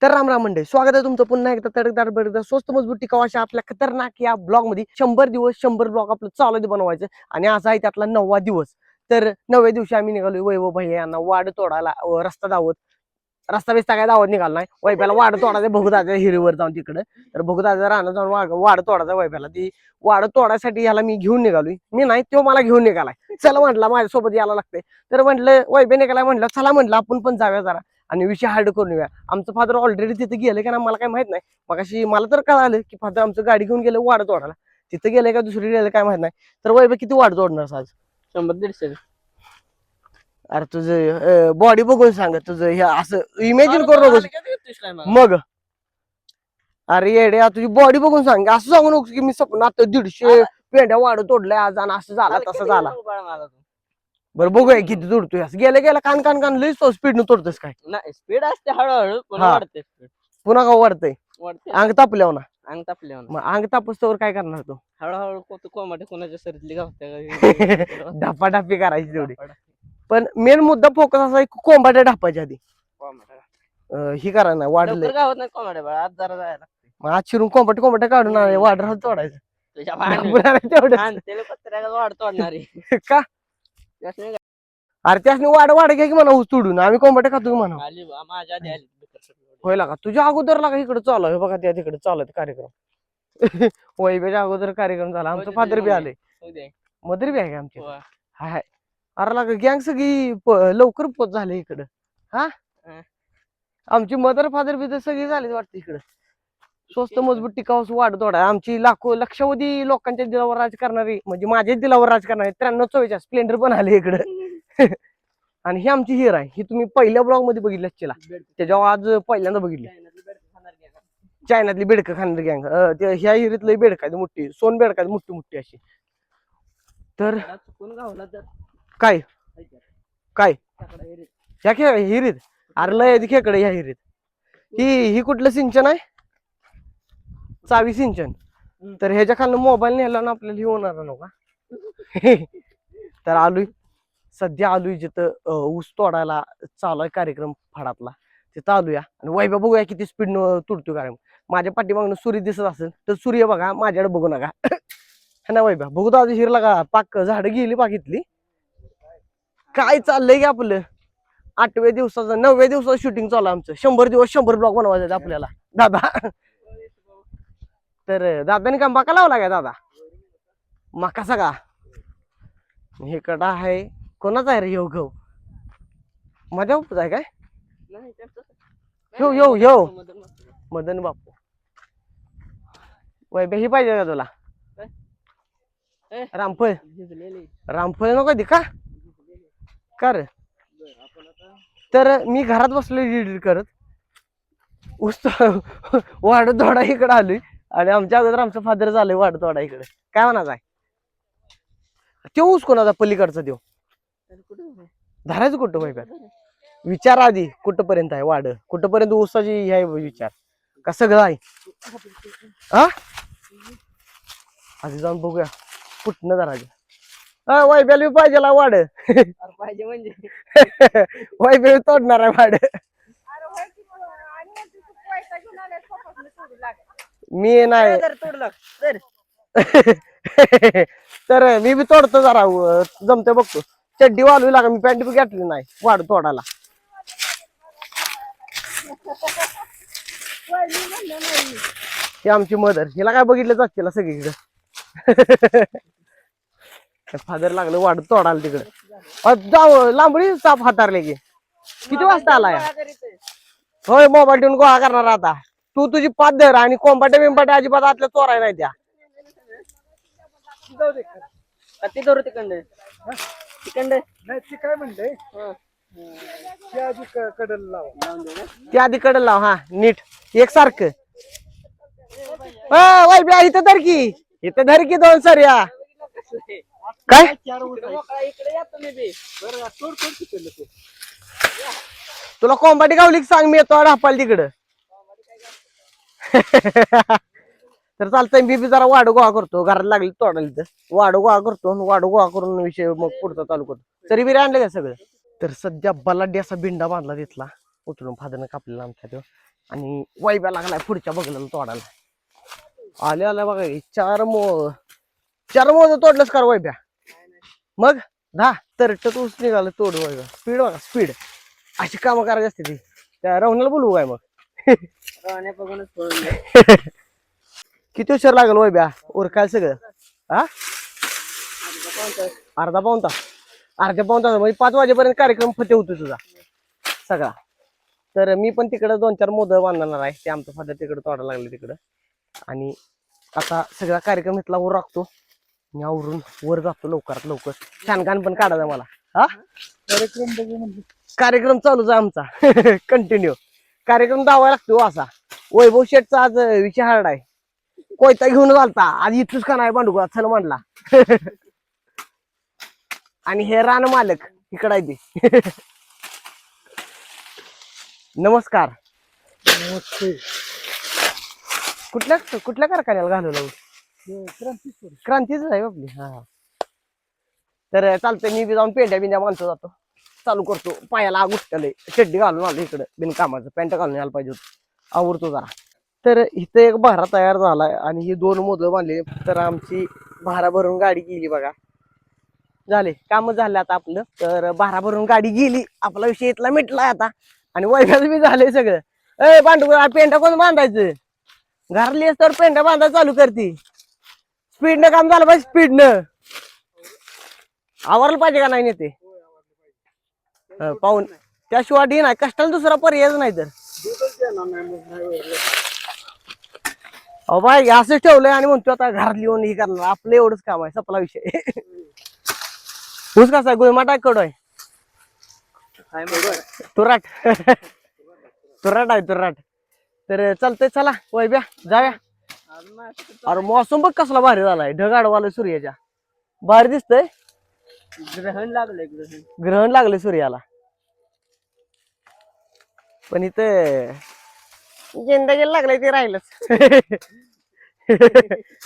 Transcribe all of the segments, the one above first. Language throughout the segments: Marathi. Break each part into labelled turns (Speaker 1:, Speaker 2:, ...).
Speaker 1: तर राम राम मंडळी, स्वागत आहे तुमचं पुन्हा एकदा तडकदार बडकदार स्वस्त मजबूत टिकाऊ अशा आपल्या खतरनाक या ब्लॉग मध्ये 100 दिवस 100 ब्लॉग आपलं चालू आहे बनवायचं. आणि आज आहे त्यातला 9वा दिवस. तर 9व्या दिवशी आम्ही निघालोय वैभव भैया यांना वाढ तोडायला रस्ता दावत. रस्ता बिस्ता काय दावत निघाला नाही, वैभ्याला वाढ तोडायचं भोगदाच्या हिरीवर जाऊन तिकडे. तर भोगदाच्या राहणं जाऊन वाढ तोडायचा वैभ्याला. ती वाढ तोडायसाठी याला मी घेऊन निघालोय. मी नाही, तो मला घेऊन निघालाय. चला म्हटलं माझ्यासोबत यायला लागतंय. तर म्हटलं वैभ्या निघालाय, म्हटलं चला म्हटलं आपण पण जाऊया जरा आणि विषय हार्ड करून येऊया. आमचं फादर ऑलरेडी तिथे गेले का ना मला काय माहित नाही. मग अशी मला तर कळालं की फादर आमचं गाडी घेऊन गेलं वाढ तोडायला. तिथे गेले का दुसरी गेले काय माहित नाही. तर वैभव किती वाढ तोडणार आज?
Speaker 2: 100-150.
Speaker 1: अरे तुझं बॉडी बघून सांग, तुझं हे असं इमॅजिन करू नको मग. अरे येड्या, तुझी बॉडी बघून सांग, असं सांगू नको की मी स्वप्नात 150 पेंड्या वाढ तोडल्या आज आणि असं झाला तसं झाला. बरं बघूया किती तोडतोय. असं गेल्या गेल्या कान कान कान लई स्पीड न तोडतोस काय?
Speaker 2: नाही, स्पीड असते हळूहळू पण
Speaker 1: हा.
Speaker 2: वाढते स्पीड.
Speaker 1: पुन्हा का वाढतंय?
Speaker 2: वाढते
Speaker 1: अंग तापल्यावर ना.
Speaker 2: अंग तापल्यावर
Speaker 1: मग अंग तापस्तवर काय करणार तू?
Speaker 2: हळूहळू कोमाटे कोणाच्या शरीरातली गावत्या
Speaker 1: ढापाढापी करायची तेवढी. पण मेन मुद्दा फोकस असा आहे कोंबाड्या ढापायच्या आधी ही करा ना वाढले
Speaker 2: गावात नाही कोमाटे बाळा, आज जरा जायला लागते.
Speaker 1: मग आज चिरून कोंबट काढून आले वाढ राहून तोडायचं.
Speaker 2: तुझ्या
Speaker 1: तेवढं
Speaker 2: वाढ तोडणारी
Speaker 1: का? अरे त्यासनी वाढ घ्या की म्हणा ऊस तोडून, आम्ही कोंबट खातो म्हणा.
Speaker 2: माझ्या आधी आली.
Speaker 1: होय लागा तुझ्या अगोदर लागा इकडे चालू आहे बघा, त्या तिकडे चालू आहे कार्यक्रम. वैभ्याच्या अगोदर कार्यक्रम झाला. आमचं फादर बी आले, मदर बी आहे का आमची? हाय. अरे लागा गँग सगळी लवकर पोच झाले इकडं. हा, आमची मदर फादर बी तर सगळी झाली वाटते इकडं. स्वस्त मजबूत टिकाऊ वाढ तोडा. आमची लक्षावधी लोकांच्या दिलावर राज करणारी, म्हणजे माझ्याच दिलावर राज करणारी 93-44 स्प्लेंडर पण आले इकडं. आणि ही आमची हिर आहे. ही तुम्ही पहिल्या ब्लॉग मध्ये बघितलं चिला, त्याच्यावर आज पहिल्यांदा बघितली. चायनातली बेडकं खाणारी गँग. ह्या हिरीतली बेडक आहे मोठी, सोन बेडक आहे मोठी मोठी अशी. तर काय काय ह्या हिरीत अरे लय खेकडे ह्या हिरीत. ही कुठलं सिंचन आहे? चावी सिंचन. तर ह्याच्या खालनं मोबाईल नेला ना आपल्याला ही होणार नका. तर आलोय सध्या जिथं ऊस तोडायला चालू आहे कार्यक्रम फाडातला, तिथं आलोया. आणि वैभव बघूया किती स्पीड न तुडतो. कारण माझ्या पाठीमागनं सूर्य दिसत असेल तर सूर्य बघा, माझ्याकडे बघू नका. हा ना वैभव, बघू तर आज हिरला का पाक झाडं गेली पाकितली. काय चाललंय की आपलं 8व्या दिवसाचं 9व्या दिवसाचं शूटिंग चालू आमचं. 100 दिवस 100 ब्लॉग बनवायचं आपल्याला दादा. तर दादाने का मका लावला काय दादा? मका सगळा हे कडा आहे. कोणाचा आहे रे यो गहू? माझ्या बापूचा आहे काय? यो मदन बापू. वैभव ही पाहिजे का तुला? रामफळ नको दे का? कर. तर मी घरात बसलो एडिट करत, ऊस वाढ तोडा इकडे आलोय. आणि आमच्या अगोदर आमचं फादर झालंय वाढ तोडा इकडे. काय म्हणायचं आहे? तो ऊस कोणाचा पलीकडचा देऊ धरायचं कुठं वैभव? विचार आधी कुठपर्यंत आहे वाढ, कुठपर्यंत ऊसाची आहे विचार का सगळं आहे? हा, आधी जाऊन बघूया कुठनं धरायचं. वैभव पाहिजे वाढ.
Speaker 2: पाहिजे म्हणजे
Speaker 1: वैभव तोडणार आहे वाढ. मी नाही तर मी बी तोडतो जरा, जमते बघतो. चड्डी वालू लागा, मी पॅन्ट बी घातली नाही वाढ तोडायला. ही आमची मदर, हिला काय बघितलं जात सगळीकडे. फादर लागलं वाढ तोडायला तिकडे. जाऊ लांबडी साप हातारले की. किती वाजता आला? होय, मोबाईल ठेवून गोळा करणार आता. तू तुझी पादर आणि कोंबाटे बिंबाटे अजिबात आतल्या चोराय नाही त्या. काय म्हणते ते आधी कडल लाव. हा नीट एकसारखं. वैभ्या इथं धर की, इथं धर की 2 सर्या. काय तुला कोंबाटी गावली सांग, मी येतो ढापाल तिकडं. तर चालतंय, मी बी जरा वाढ गोळा करतो. घरात लागली तोडायला तर वाढ गोळा करतो. वाढ गोळा करून विषय मग पुढचा चालू करतो. तरी बिरी आणलं का सगळं? तर सध्या बलाढ्य असा बिंडा बांधला तिथला उचलून फादरनं कापलेला आमच्या. आणि वैब्या लागलाय पुढच्या बगलाला तोडायला. आले आल्या बघा हे चार मोज तोडलंच कर वैब्या. मग तरट ऊस निघालं तोड वैब्या. स्पीड बघा स्पीड. अशी कामं करायची असते ती. त्या राहुण्याला बोलवू काय मग? किती उशीर लागल वैब्या उरकाय सगळं? हा अर्धा पाऊण तास. अर्ध्या पाऊण तास म्हणजे 5 वाजेपर्यंत कार्यक्रम फते होतो तुझा सगळा. तर मी पण तिकडे 2-4 मोदक बांधणार आहे. ते आमचं फादर तिकडे तोडायला लागले तिकडं. आणि आता सगळा कार्यक्रम इथला वर राखतो. मी आवरून वर जातो लवकरात लवकर. छान पण काढायचा मला. हा कार्यक्रम चालूच आहे आमचा कंटिन्यू. कार्यक्रम दावा लागतो असा. वैभव शेठचा आज विषय हार्ड आहे. कोयता घेऊन चालता आज इथूच का नाही भांडुका चल म्हणला. आणि हे रान मालक इकडे आहे ते. नमस्कार. कुठल्या कारखान्याला घालवलं? क्रांतीच आहे आपली. हा तर चालतंय मी बी जाऊन पेंड्या माणसं जातो. चालू करतो. पायाला आग उठले. चड्डी घालून आलो इकडे बिनकामाचं. पॅन्ट घालून यायला पाहिजे होतं. आवडतो जरा. तर इथे एक भारा तयार झालाय आणि ही 2 मोदक बांधले. तर आमची भारा भरून गाडी गेली बघा. झाले काम झाले आता आपलं. तर भारा भरून गाडी गेली. आपला विषय इथला मिटलाय आता. आणि वैभ्याचं बी झालंय सगळं. ए भांडुका पेंड्या कोण बांधायचं? घरातली तर पेंड्या बांधायला चालू करते. स्पीडनं काम झालं पाहिजे. स्पीडनं आवरलं पाहिजे का नाही नेते पाहून. त्याशिवाय डी नाही कष्टाला दुसरा पर्यायच नाही. तर अहो बाय असं ठेवलंय आणि म्हणतो आता घरात लिहून हे करणार. आपलं एवढंच काम आहे. सपला विषय. ऊस कसा आहे? गुळमाट आहे कडू आहे? तुराट. तुराट आहे तुराट. तर चालतंय चला वैब्या जाऊया. अरे मौसम बघ कसला भारी झालाय. ढग आडवाला सूर्याच्या. भारी दिसतंय. ग्रहण लागले सूर्याला. पण इथं जिंदगीला लागलंय ते राहिलंच.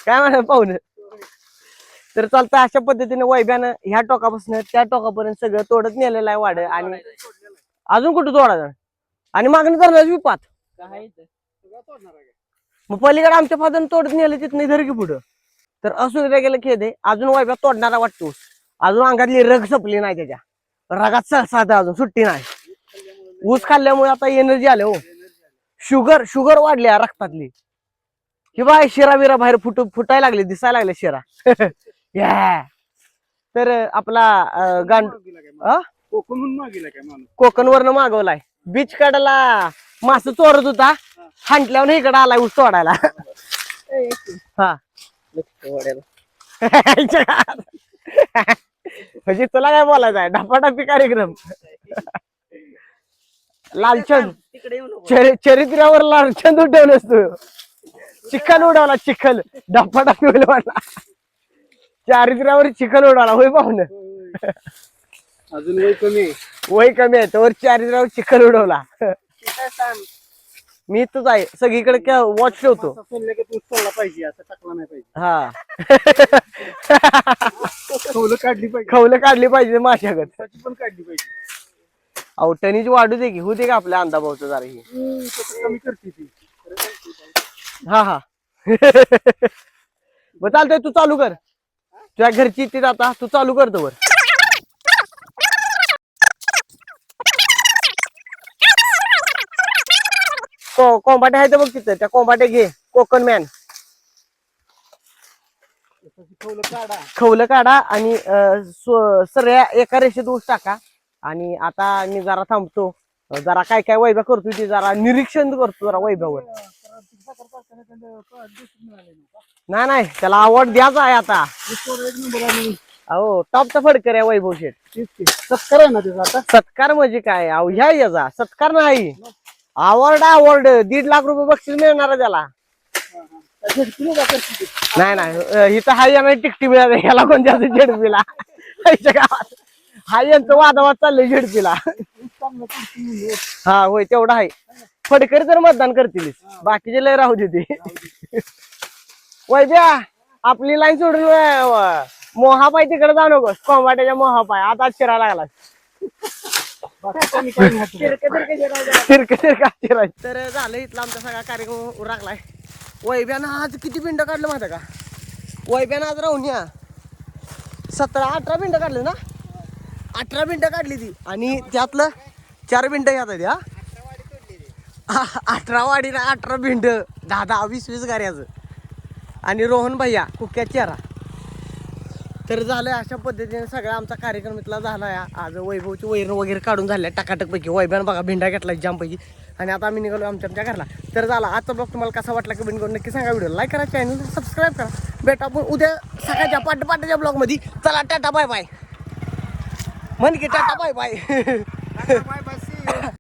Speaker 1: काय म्हणा पाहुणं. तर चालतं अशा पद्धतीने वैभ्यानं ह्या टोकापासून त्या टोकापर्यंत सगळं तोडत नेलेलं आहे वाढ. आणि अजून कुठं तोडायचं? आणि मागणी करणार विपात. मग पलीकडे आमच्या फादर तोडत नेलं तिथं धर की पुढं. तर असुविधा गेलं खेळ दे. अजून वैभ्या तोडणारा वाटतो. अजून अंगातली रग संपली नाही त्याच्या. रगात साधा अजून सुट्टी नाही. ऊस खाल्ल्यामुळे आता एनर्जी आले हो. शुगर वाढल्या रक्तातली. कि बाय शिरा बिरा बाहेर फुटायला लागले दिसायला लागले शिरा. तर आपला कोकण वरनं मागवलाय. बीच काढायला मास चोरत होता. हांटल्यावर इकडे आलाय ऊस तोडायला. हा म्हणजे तुला काय बोलायचं आहे? ढापाढापी कार्यक्रम. लालचंद चरित्र्यावर लालचंद उडवलंस तू. चिखल उडवला चिखल. ढापाढापी वाटला. चारित्र्यावर चिखल उडवला होय पाहुण.
Speaker 2: अजून वय कमी
Speaker 1: आहे तर चारित्र्यावर चिखल उडवला. मी इथंच आहे सगळीकडे वॉच ठेवतो. हा खवलं काढली पाहिजे माझ्याकडे. अहो टनीची वाढू दे की. होऊ दे का आपल्या अंदाभावचं जरा ही.
Speaker 2: कमी करते ती.
Speaker 1: हा मग चालतंय तू चालू कर. तुझ्या घरची ती आता तू चालू करतो वर. कोंबाटे आहे तर बघ तिथं. त्या कोंबाटे घे. कोकण मॅन खवलं काढा आणि सगळ्या एका रेषेत ऊस टाका. आणि आता मी जरा थांबतो. जरा काय काय वैभव करतो ते जरा निरीक्षण करतो जरा वैभवावर. नाही त्याला आवड द्यायचा आहे आता. अहो टॉपचा फडकर आहे वैभव शेठ.
Speaker 2: सत्कार आहे ना त्याचा आता.
Speaker 1: सत्कार म्हणजे काय? अहो ह्या याचा सत्कार नाही. आवड 1.5 लाख रुपये बक्षीस मिळणार आहे त्याला. नाही इथं हा येणार टिकटी मिळाली. ह्याला कोणत्या झेडपीला गावात हा यांचं वादावाद चाललंय झेडपीला. हा होय तेवढा आहे. फडकर तर मतदान करतील. बाकीचे लय राहू देते. वैद्या आपली लाईन सोडून मोहापाय तिकडे जाऊ नकोस. कोंबाट्याच्या मोहापाय आता शिरायला लागला. तर झालं इथला आमचा सगळा कार्यक्रम उरकलाय. वैभ्यानं आज किती पिंड काढलं माहिती का? वैभ्यानं आज राहून या 17-18 पिंड काढले ना. 18 पिंड काढली ती आणि त्यातलं 4 पिंड घ्यात हा 18 वाडी ना 18 पिंड 10-20 गाड्याचं आणि रोहन भैया कुक्या चेहरा. तर झालं अशा पद्धतीने सगळा आमचा कार्यक्रम इथला झाला या. आज वैभवची वैरण वगैरे काढून झाल्या टाकाटकपैकी. वैभ्यानं बघा भिंडा घेतला जामपैकी आणि आता आम्ही निघालो आमच्या घरला. तर झाला आजचा ब्लॉग तुम्हाला कसा वाटला कमेंट करून नक्की सांगा. व्हिडिओ लाईक करा, चॅनल सबस्क्राईब करा. भेटा आपण उद्या सकाळच्या पाटाच्या ब्लॉगमध्ये. चला टाटा बाय बाय म्हण की टाटा बाय बाय.